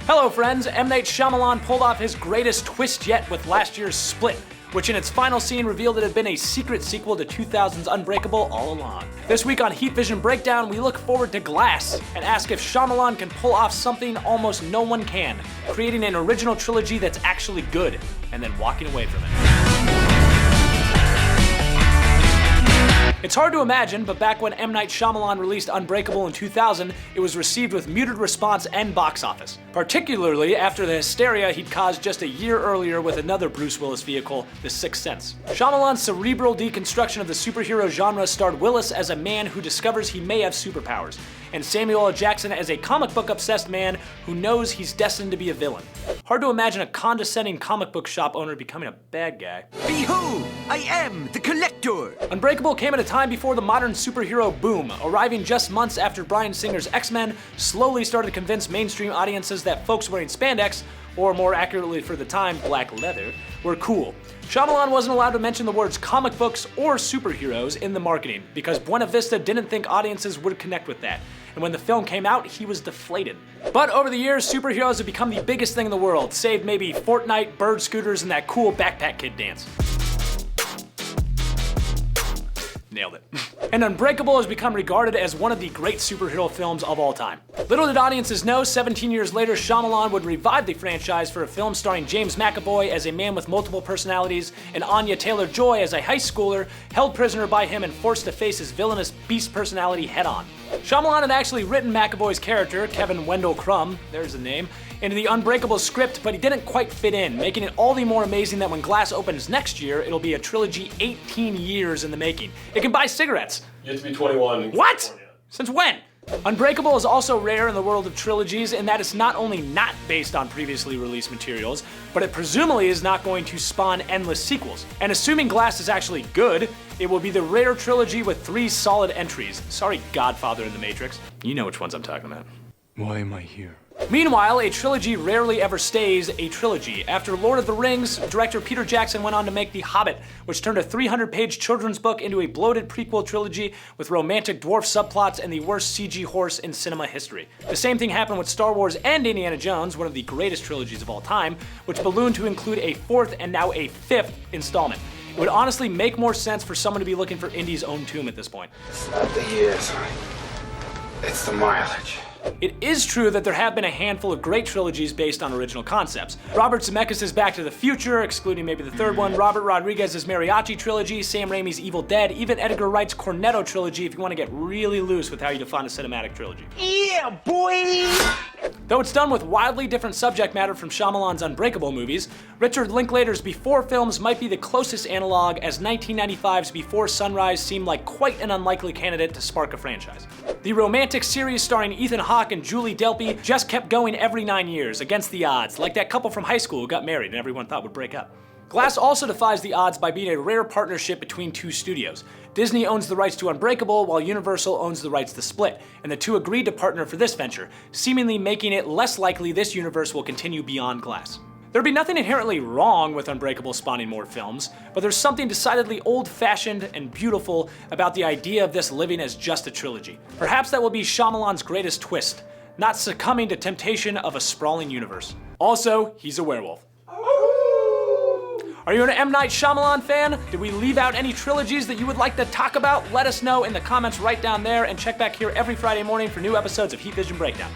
Hello friends, M. Night Shyamalan pulled off his greatest twist yet with last year's Split, which in its final scene revealed it had been a secret sequel to 2000's Unbreakable all along. This week on Heat Vision Breakdown, we look forward to Glass and ask if Shyamalan can pull off something almost no one can, creating an original trilogy that's actually good, and then walking away from it. It's hard to imagine, but back when M. Night Shyamalan released Unbreakable in 2000, it was received with muted response and box office, particularly after the hysteria he'd caused just a year earlier with another Bruce Willis vehicle, The Sixth Sense. Shyamalan's cerebral deconstruction of the superhero genre starred Willis as a man who discovers he may have superpowers, and Samuel L. Jackson as a comic book obsessed man who knows he's destined to be a villain. Hard to imagine a condescending comic book shop owner becoming a bad guy. Behold, I am the Collector! Unbreakable came at a time before the modern superhero boom, arriving just months after Bryan Singer's X-Men slowly started to convince mainstream audiences that folks wearing spandex, or more accurately for the time, black leather, were cool. Shyamalan wasn't allowed to mention the words comic books or superheroes in the marketing because Buena Vista didn't think audiences would connect with that. And when the film came out, he was deflated. But over the years, superheroes have become the biggest thing in the world, save maybe Fortnite, bird scooters, and that cool backpack kid dance. Nailed it. And Unbreakable has become regarded as one of the great superhero films of all time. Little did audiences know, 17 years later, Shyamalan would revive the franchise for a film starring James McAvoy as a man with multiple personalities and Anya Taylor-Joy as a high schooler held prisoner by him and forced to face his villainous beast personality head-on. Shyamalan had actually written McAvoy's character, Kevin Wendell Crumb, there's a name, into the Unbreakable script, but he didn't quite fit in, making it all the more amazing that when Glass opens next year, it'll be a trilogy 18 years in the making. It can buy cigarettes. You have to be 21 in What? California. Since when? Unbreakable is also rare in the world of trilogies in that it's not only not based on previously released materials, but it presumably is not going to spawn endless sequels. And assuming Glass is actually good, it will be the rare trilogy with 3 solid entries. Sorry, Godfather and The Matrix. You know which ones I'm talking about. Why am I here? Meanwhile, a trilogy rarely ever stays a trilogy. After Lord of the Rings, director Peter Jackson went on to make The Hobbit, which turned a 300-page children's book into a bloated prequel trilogy with romantic dwarf subplots and the worst CG horse in cinema history. The same thing happened with Star Wars and Indiana Jones, one of the greatest trilogies of all time, which ballooned to include a 4th and now a 5th installment. It would honestly make more sense for someone to be looking for Indy's own tomb at this point. It's not the years, it's the mileage. It is true that there have been a handful of great trilogies based on original concepts. Robert Zemeckis' Back to the Future, excluding maybe the 3rd one, Robert Rodriguez's Mariachi trilogy, Sam Raimi's Evil Dead, even Edgar Wright's Cornetto trilogy if you want to get really loose with how you define a cinematic trilogy. Yeah, boy! Though it's done with wildly different subject matter from Shyamalan's Unbreakable movies, Richard Linklater's Before films might be the closest analog, as 1995's Before Sunrise seemed like quite an unlikely candidate to spark a franchise. The romantic series starring Ethan Hawke and Julie Delpy just kept going every 9 years, against the odds, like that couple from high school who got married and everyone thought would break up. Glass also defies the odds by being a rare partnership between 2 studios. Disney owns the rights to Unbreakable, while Universal owns the rights to Split, and the 2 agreed to partner for this venture, seemingly making it less likely this universe will continue beyond Glass. There'd be nothing inherently wrong with Unbreakable spawning more films, but there's something decidedly old-fashioned and beautiful about the idea of this living as just a trilogy. Perhaps that will be Shyamalan's greatest twist, not succumbing to temptation of a sprawling universe. Also, he's a werewolf. Are you an M. Night Shyamalan fan? Did we leave out any trilogies that you would like to talk about? Let us know in the comments right down there, and check back here every Friday morning for new episodes of Heat Vision Breakdown.